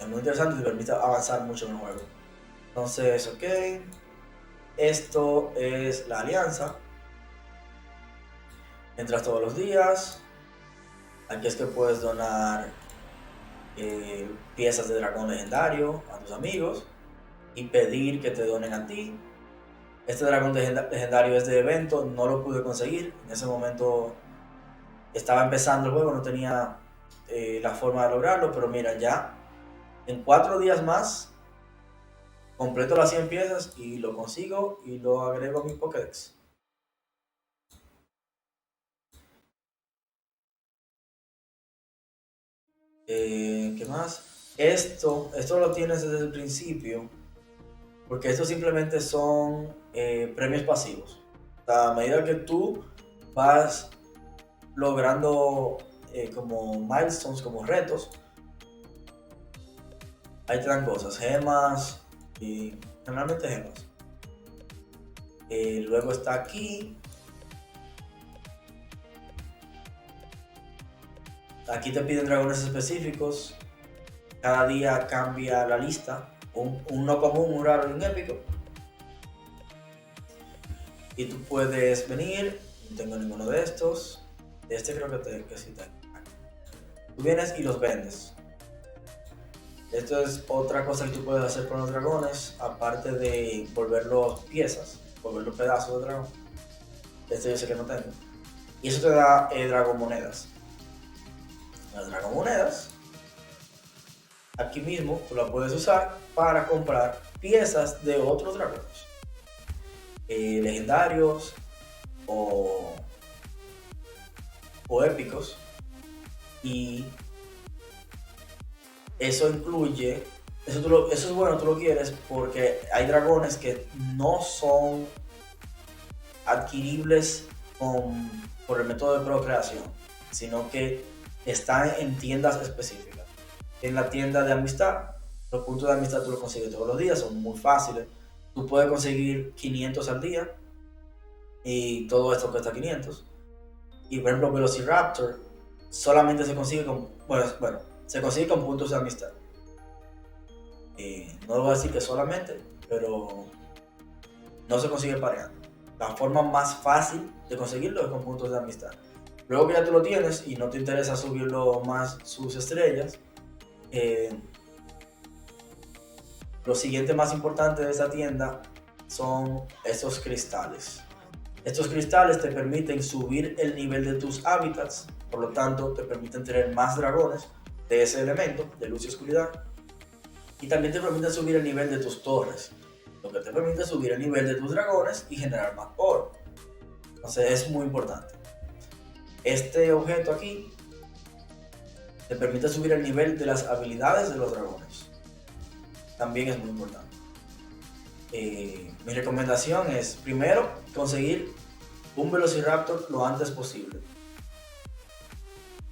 Es muy interesante y te permite avanzar mucho en el juego. Entonces, ok. Esto es la alianza. Entras todos los días. Aquí es que puedes donar piezas de dragón legendario a tus amigos y pedir que te donen a ti. Este dragón legendario es de evento, no lo pude conseguir. En ese momento estaba empezando el juego, no tenía la forma de lograrlo, pero mira, ya en 4 días más completo las 100 piezas y lo consigo y lo agrego a mi Pokédex. ¿Qué más? Esto lo tienes desde el principio, porque estos simplemente son premios pasivos. A medida que tú vas logrando como milestones, como retos, ahí te dan cosas, gemas, y generalmente gemas. Luego está aquí. Aquí te piden dragones específicos. Cada día cambia la lista. Un no común, un raro y un épico. Y tú puedes venir. No tengo ninguno de estos. Este creo que sí tengo. Tú vienes y los vendes. Esto es otra cosa que tú puedes hacer con los dragones. Aparte de volverlos piezas, volverlos pedazos de dragón. Este yo sé que no tengo. Y eso te da dragomonedas. Las dragomonedas, aquí mismo tú las puedes usar para comprar piezas de otros dragones. Legendarios o, o épicos. Y eso incluye, eso es bueno, tú lo quieres porque hay dragones que no son adquiribles por el método de procreación, sino que están en tiendas específicas. En la tienda de amistad, los puntos de amistad tú los consigues todos los días, son muy fáciles. Tú puedes conseguir 500 al día y todo esto cuesta 500. Y por ejemplo, Velociraptor solamente se consigue bueno, se consigue con puntos de amistad. No lo voy a decir que solamente, pero no se consigue pareando. La forma más fácil de conseguirlo es con puntos de amistad. Luego que ya tú lo tienes y no te interesa subirlo más sus estrellas, lo siguiente más importante de esta tienda son estos cristales. Estos cristales te permiten subir el nivel de tus hábitats, por lo tanto te permiten tener más dragones de ese elemento, de luz y oscuridad, y también te permiten subir el nivel de tus torres, lo que te permite subir el nivel de tus dragones y generar más oro. Entonces es muy importante. Este objeto aquí te permite subir el nivel de las habilidades de los dragones. También es muy importante. Mi recomendación es, primero, conseguir un Velociraptor lo antes posible.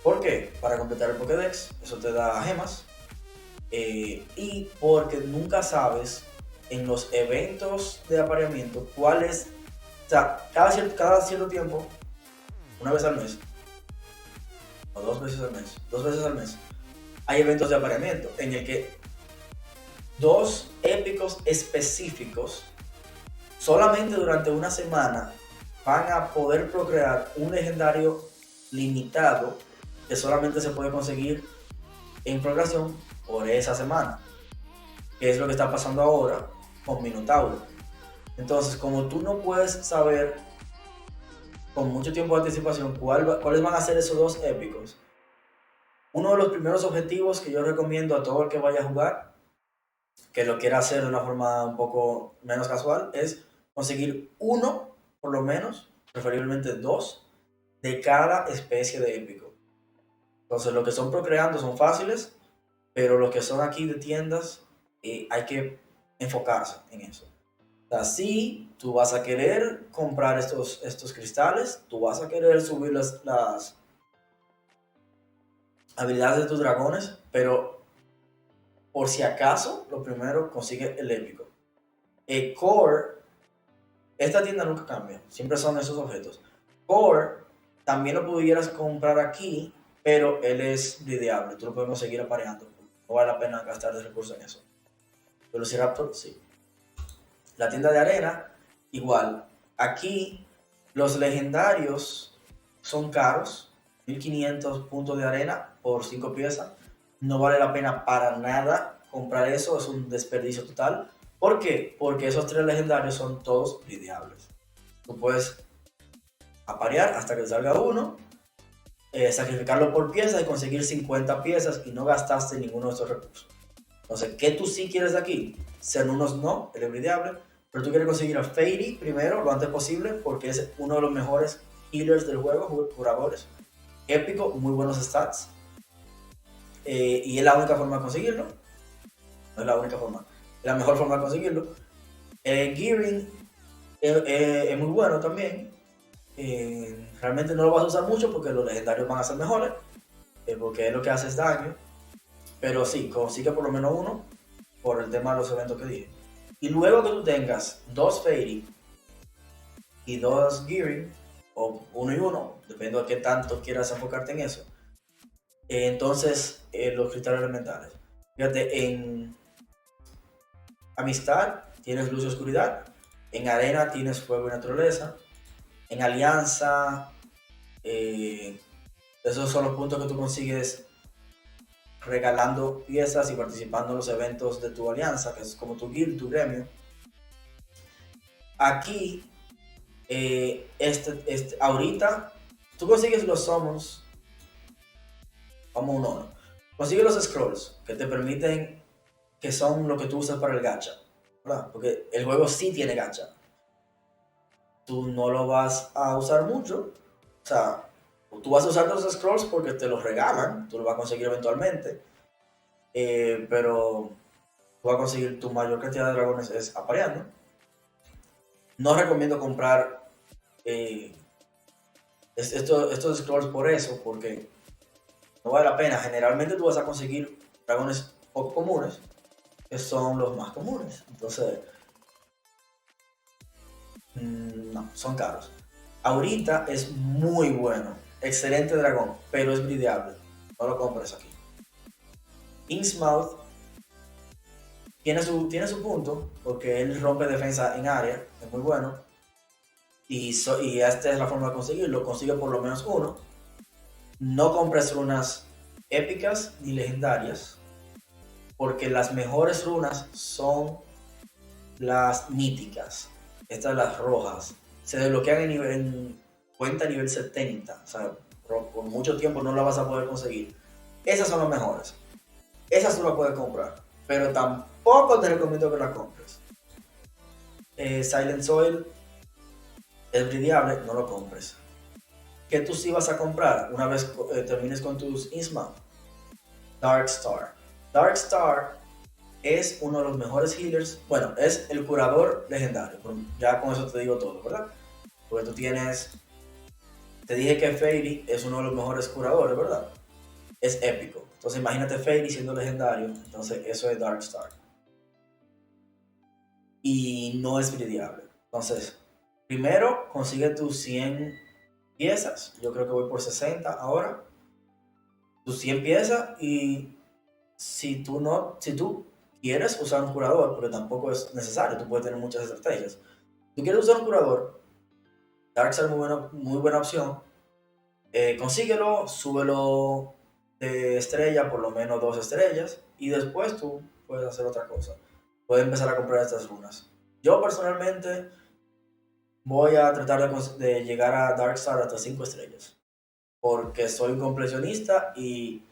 ¿Por qué? Para completar el Pokédex, eso te da gemas. Y porque nunca sabes en los eventos de apareamiento cuál es, o sea, cada cierto tiempo, una vez al mes, o 2 veces al mes, hay eventos de apareamiento en el que 2 épicos específicos solamente durante una semana van a poder procrear un legendario limitado que solamente se puede conseguir en procreación por esa semana, que es lo que está pasando ahora con Minotauro. Entonces, como tú no puedes saber con mucho tiempo de anticipación cuáles van a ser esos 2 épicos, uno de los primeros objetivos que yo recomiendo a todo el que vaya a jugar, que lo quiera hacer de una forma un poco menos casual, es conseguir uno, por lo menos, preferiblemente 2, de cada especie de épico. Entonces, los que son procreando son fáciles, pero los que son aquí de tiendas, hay que enfocarse en eso. O sea, sí, tú vas a querer comprar estos cristales, tú vas a querer subir las habilidades de tus dragones, pero por si acaso, lo primero consigue el épico. El core, esta tienda nunca cambia, siempre son esos objetos. Core, también lo pudieras comprar aquí, pero él es lidiable, tú lo puedes seguir apareando. no vale la pena gastar de recursos en eso. Velociraptor, sí. La tienda de arena, igual. Aquí los legendarios son caros, 1500 puntos de arena por 5 piezas. No vale la pena para nada comprar eso, es un desperdicio total. ¿Por qué? Porque esos 3 legendarios son todos lidiables. Tú puedes aparear hasta que salga uno, sacrificarlo por piezas y conseguir 50 piezas y no gastaste ninguno de estos recursos. Entonces, ¿qué tú sí quieres de aquí? Unos no, el lidiable, pero tú quieres conseguir a Fairy primero, lo antes posible, porque es uno de los mejores healers del juego, curadores. Épico, muy buenos stats. Y es la única forma de conseguirlo. No es la única forma, es la mejor forma de conseguirlo. Gearing es muy bueno también. Realmente no lo vas a usar mucho porque los legendarios van a ser mejores, porque es lo que hace es daño. Pero sí, consigue por lo menos uno por el tema de los eventos que dije. Y luego que tú tengas 2 Fairy y 2 Gearing, o 1 y 1, depende de qué tanto quieras enfocarte en eso, entonces los cristales elementales. Fíjate, en Amistad tienes luz y oscuridad, en Arena tienes fuego y naturaleza, en Alianza, esos son los puntos que tú consigues regalando piezas y participando en los eventos de tu alianza, que es como tu guild, tu gremio. Aquí, ahorita, tú consigues los summons, vamos uno a uno. Consigues los scrolls que te permiten, que son lo que tú usas para el gacha, ¿verdad? Porque el juego sí tiene gacha. Tú no lo vas a usar mucho, o sea, tú vas a usar los scrolls porque te los regalan, tú los vas a conseguir eventualmente, pero tú vas a conseguir tu mayor cantidad de dragones es apareando. No recomiendo comprar estos scrolls por eso, porque no vale la pena. Generalmente tú vas a conseguir dragones poco comunes, que son los más comunes. Entonces, no, son caros. Ahorita es muy bueno, excelente dragón, pero es brideable. No lo compres aquí. Innsmouth tiene su punto, porque él rompe defensa en área, es muy bueno. Y esta es la forma de conseguirlo, consigue por lo menos uno. No compres runas épicas ni legendarias, porque las mejores runas son las míticas. Estas las rojas. Se desbloquean en cuenta nivel 70. O sea, por mucho tiempo no la vas a poder conseguir. Esas son las mejores. Esas tú las puedes comprar. Pero tampoco te recomiendo que las compres. Silent Soil es brideable, no lo compres. ¿Qué tú sí vas a comprar una vez termines con tus Innsmouth? Darkstar. Darkstar es uno de los mejores healers. Bueno, es el curador legendario. Ya con eso te digo todo, ¿verdad? Porque tú tienes. Te dije que Fairy es uno de los mejores curadores, ¿verdad? Es épico. Entonces imagínate Fairy siendo legendario. Entonces eso es Darkstar. Y no es brideable. Entonces, primero consigue tus 100 piezas. Yo creo que voy por 60 ahora. Tus 100 piezas y si tú quieres usar un curador, porque tampoco es necesario, tú puedes tener muchas estrategias. Tú quieres usar un curador, Darkstar es muy buena opción. Consíguelo, súbelo de estrella, por lo menos 2 estrellas, y después tú puedes hacer otra cosa. Puedes empezar a comprar estas runas. Yo personalmente voy a tratar de llegar a Darkstar hasta 5 estrellas, porque soy un completionista y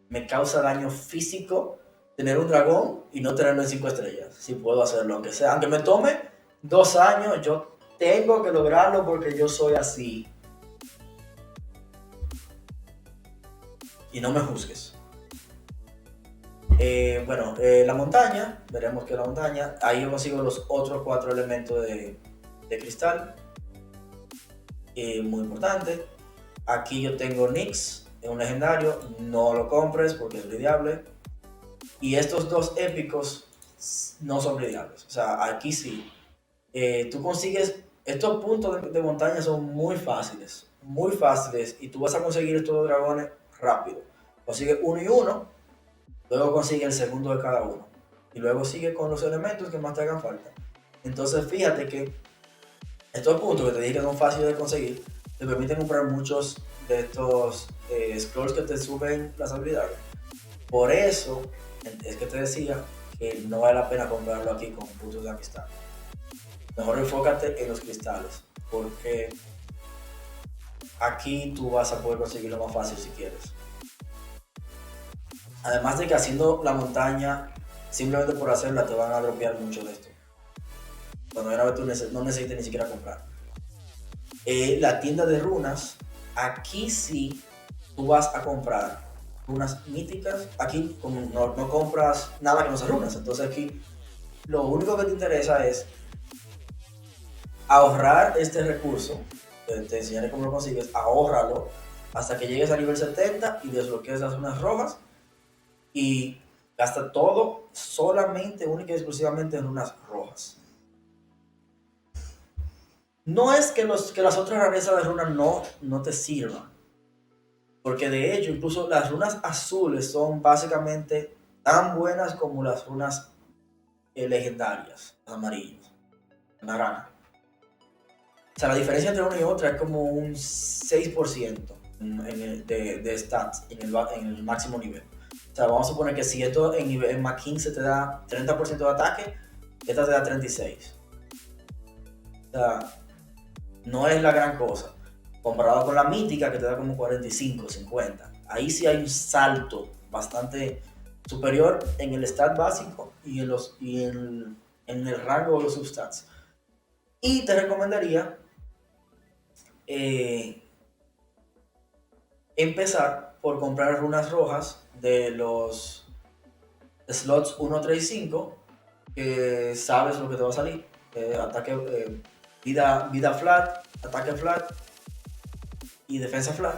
me causa daño físico tener un dragón y no tenerlo en 5 estrellas. Si puedo hacerlo, aunque sea, aunque me tome 2 años, yo tengo que lograrlo porque yo soy así. Y no me juzgues. La montaña, veremos que la montaña, ahí yo consigo los otros 4 elementos de cristal. Muy importante. Aquí yo tengo Nyx, en un legendario, no lo compres porque es lidiable. Y estos 2 épicos no son lidiables. O sea, aquí sí. Tú consigues, estos puntos de montaña son muy fáciles, y tú vas a conseguir estos dragones rápido. Consigues 1 y 1 luego consigue el segundo de cada uno y luego sigue con los elementos que más te hagan falta. Entonces fíjate que estos puntos que te dije que son fáciles de conseguir te permiten comprar muchos de estos scrolls que te suben las habilidades. Por eso es que te decía que no vale la pena comprarlo aquí con puntos de amistad. Mejor enfócate en los cristales, porque aquí tú vas a poder conseguirlo más fácil si quieres. Además de que haciendo la montaña, simplemente por hacerla te van a dropear mucho de esto. Cuando una vez tú no necesites ni siquiera comprar. La tienda de runas, aquí sí tú vas a comprar runas míticas. Aquí como no compras nada que no sea runas, entonces aquí lo único que te interesa es ahorrar este recurso. Te enseñaré cómo lo consigues, ahórralo hasta que llegues a nivel 70 y desbloquees las runas rojas y gasta todo solamente, única y exclusivamente en runas rojas. No es que las otras rarezas de runas no te sirvan, porque de hecho incluso las runas azules son básicamente tan buenas como las runas legendarias, las amarillas, naranja. O sea, la diferencia entre una y otra es como un 6% de stats en el máximo nivel. O sea, vamos a suponer que si esto en más 15 te da 30% de ataque, esta te da 36. O sea, no es la gran cosa. Comparado con la mítica que te da como 45, 50. Ahí sí hay un salto bastante superior en el stat básico y en el rango de los substats. Y te recomendaría empezar por comprar runas rojas de los slots 1, 3 y 5, que sabes lo que te va a salir. Ataque, vida flat, ataque flat y defensa flat.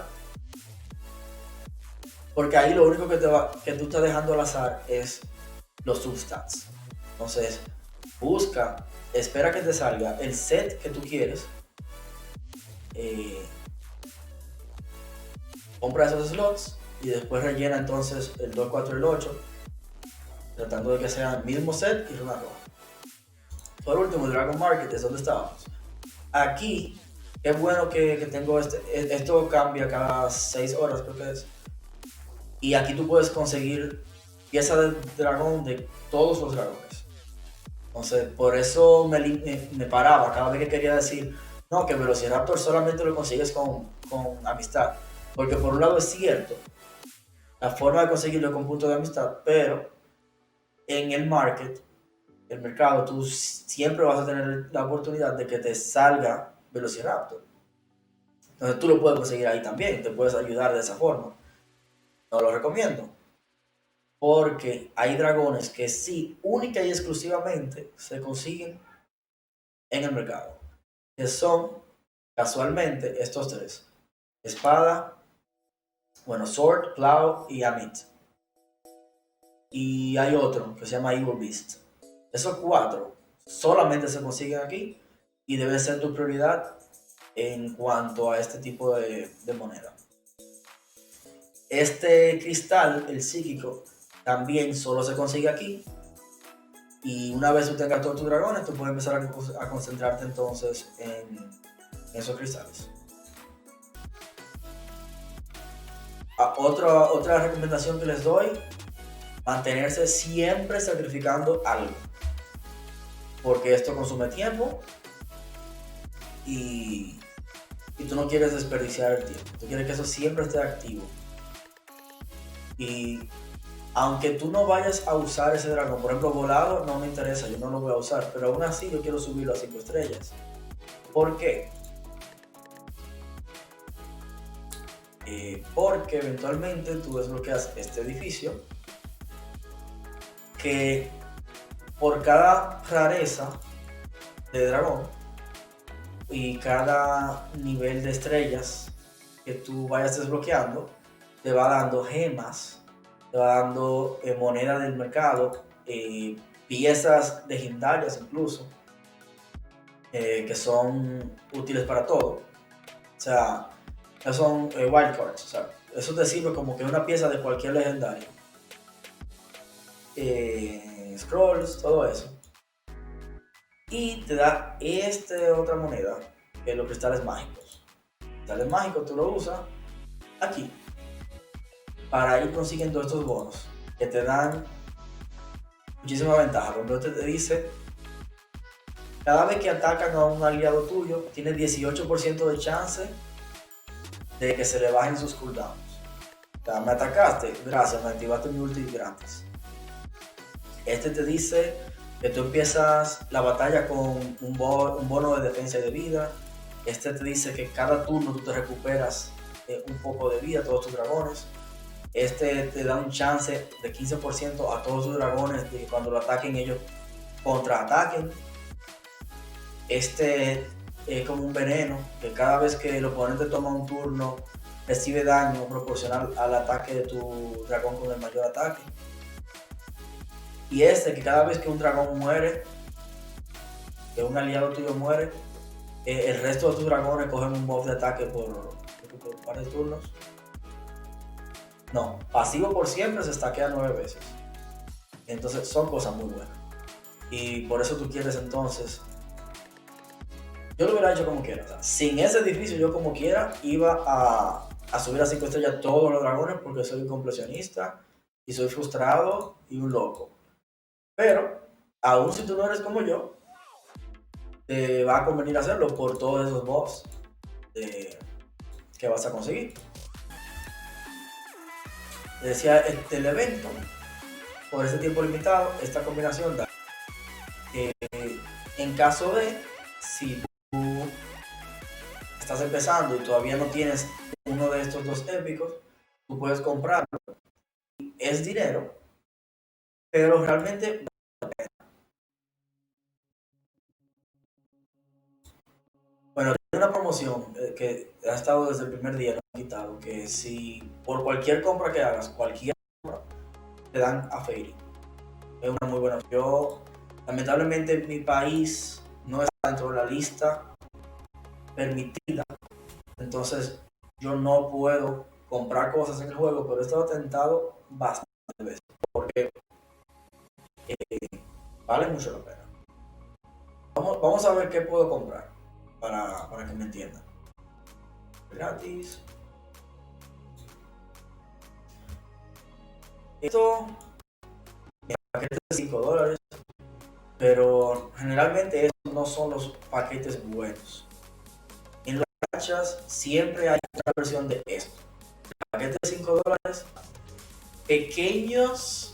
Porque ahí lo único que tú estás dejando al azar es los substats. Entonces, espera que te salga el set que tú quieres. Compra esos slots y después rellena entonces el 2, 4 y el 8, tratando de que sea el mismo set y runa roja. Por último, el Dragon Market es donde estábamos. Aquí, es bueno que tengo esto cambia cada 6 horas, creo que es. Y aquí tú puedes conseguir piezas de dragón de todos los dragones. Entonces, por eso me paraba cada vez que quería decir, no, que Velociraptor solamente lo consigues con amistad. Porque por un lado es cierto, la forma de conseguirlo es con puntos de amistad, pero en el mercado, tú siempre vas a tener la oportunidad de que te salga Velociraptor. Entonces tú lo puedes conseguir ahí también, te puedes ayudar de esa forma. No lo recomiendo, porque hay dragones que sí, única y exclusivamente se consiguen en el mercado, que son casualmente estos tres: espada, sword, claw y amit. Y hay otro que se llama Evil Beast. Esos cuatro solamente se consiguen aquí y debe ser tu prioridad en cuanto a este tipo de moneda. Este cristal, el psíquico, también solo se consigue aquí. Y una vez tú tengas todos tus dragones, tú puedes empezar a concentrarte entonces en esos cristales. Otra recomendación que les doy: mantenerse siempre sacrificando algo, porque esto consume tiempo y tú no quieres desperdiciar el tiempo, tú quieres que eso siempre esté activo. Y aunque tú no vayas a usar ese dragón, por ejemplo, volado no me interesa, yo no lo voy a usar, pero aún así yo quiero subirlo a 5 estrellas. ¿Por qué? Porque eventualmente tú desbloqueas este edificio que por cada rareza de dragón y cada nivel de estrellas que tú vayas desbloqueando, te va dando gemas, te va dando moneda del mercado, piezas legendarias incluso, que son útiles para todo. O sea, son wildcards. O sea, eso te sirve como que una pieza de cualquier legendario. scrolls, todo eso. Y te da otra moneda, que es los cristales mágicos. Cristales mágicos tú lo usas aquí para ir consiguiendo estos bonos que te dan muchísima ventaja. Por ejemplo, te dice, cada vez que atacan a un aliado tuyo, tiene 18% de chance de que se le bajen sus cooldowns. O sea, me atacaste, gracias, me activaste mi ulti gratis. Te dice que tú empiezas la batalla con un bono de defensa y de vida. Te dice que cada turno tú te recuperas un poco de vida, todos tus dragones. Te da un chance de 15% a todos tus dragones de que cuando lo ataquen ellos contraataquen. Es como un veneno, que cada vez que el oponente toma un turno recibe daño proporcional al ataque de tu dragón con el mayor ataque. Y que cada vez que un dragón muere, que un aliado tuyo muere, el resto de tus dragones cogen un buff de ataque por un par de turnos. No, pasivo por siempre se stackea 9 veces. Entonces son cosas muy buenas. Y por eso tú quieres entonces... Yo lo hubiera hecho como quiera. O sea, sin ese edificio yo como quiera iba a subir a 5 estrellas todos los dragones porque soy un completionista y soy frustrado y un loco. Pero, aún si tú no eres como yo, te va a convenir hacerlo por todos esos buffs que vas a conseguir. Te decía, el evento, por ese tiempo limitado, esta combinación da. En caso de, si tú estás empezando y todavía no tienes uno de estos dos épicos, tú puedes comprarlo. Es dinero, pero realmente bueno, tiene una promoción que ha estado desde el primer día, no han quitado, que si por cualquier compra que hagas, cualquier compra, te dan a Fairy. Es una muy buena opción. Lamentablemente mi país no está dentro de la lista permitida, entonces yo no puedo comprar cosas en el juego, pero he estado tentado bastantes veces, porque vale mucho la pena. Vamos a ver qué puedo comprar para que me entiendan. Gratis. Esto paquetes de $5, pero generalmente esos no son los paquetes buenos. En las gachas siempre hay otra versión de esto. Paquetes de $5, pequeños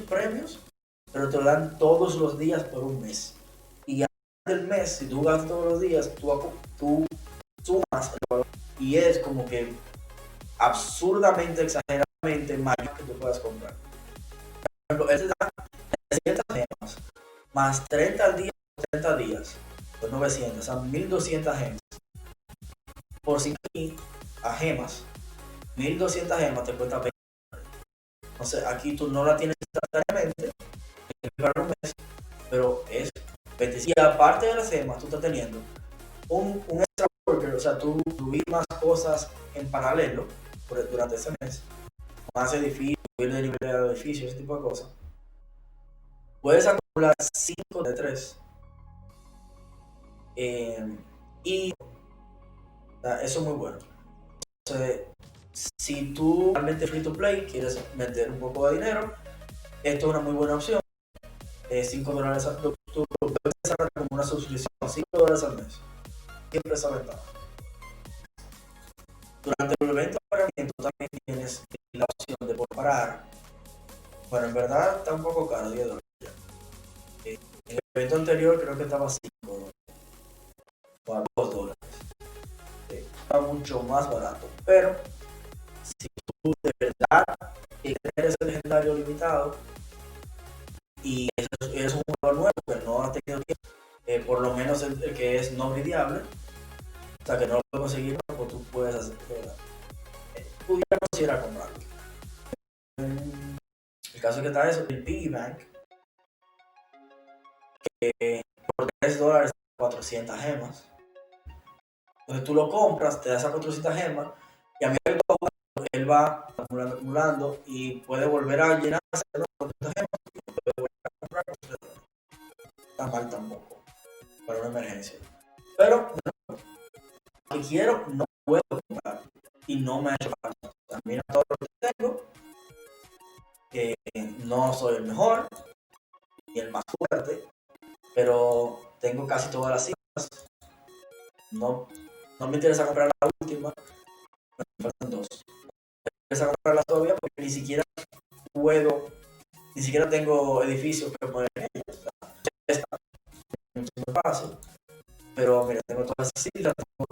premios, pero te lo dan todos los días por un mes. Y al final del mes, si tú gastas todos los días, tú sumas el valor y es como que absurdamente, exageradamente mayor que tú puedas comprar. Por ejemplo, te da 300 gemas, más 30 al día, 30 días, pues 900, o sea, 1200 gemas. Por 5 a gemas, 1200 gemas te cuesta 20. Entonces aquí tú no la tienes instantáneamente, tienes que esperar un mes, pero es 25. Y aparte de las gemas, tú estás teniendo un extra worker, o sea, tú subir más cosas en paralelo durante ese mes, más edificios, subir de nivel de edificios, ese tipo de cosas. Puedes acumular 5 de 3. Y eso es muy bueno. Entonces, si tú realmente free to play quieres meter un poco de dinero, esto es una muy buena opción. $5 al mes. Tú puedes hacer como una suscripción, $5 al mes. Siempre esa ventaja. Durante el evento de apareamiento también tienes la opción de parar. Bueno, en verdad está un poco caro, $10. En el evento anterior creo que estaba $5 o a $2. Está mucho más barato. Pero si tú de verdad quieres el legendario limitado y es un jugador nuevo que no ha tenido tiempo, por lo menos el que es no gridiable, o sea que no lo puedes conseguir, pues tú puedes hacer, pudiera considerar comprarlo. El caso es que está eso, el Piggy Bank, que por $3 400 gemas. Entonces tú lo compras, te das esas 400 gemas y a medida que él va acumulando y puede volver a llenarse de 400 está mal tampoco para una emergencia. Pero lo que quiero no puedo comprar y no me ha hecho falta. O sea, mira todo lo que tengo, no soy el mejor ni el más fuerte, pero tengo casi todas las cifras. No, no me interesa comprar la última, me faltan dos. Me interesa comprarlas todavía porque ni siquiera tengo edificios que poner en ellas. Está muy fácil, pero mira, tengo todas esas cifras, tengo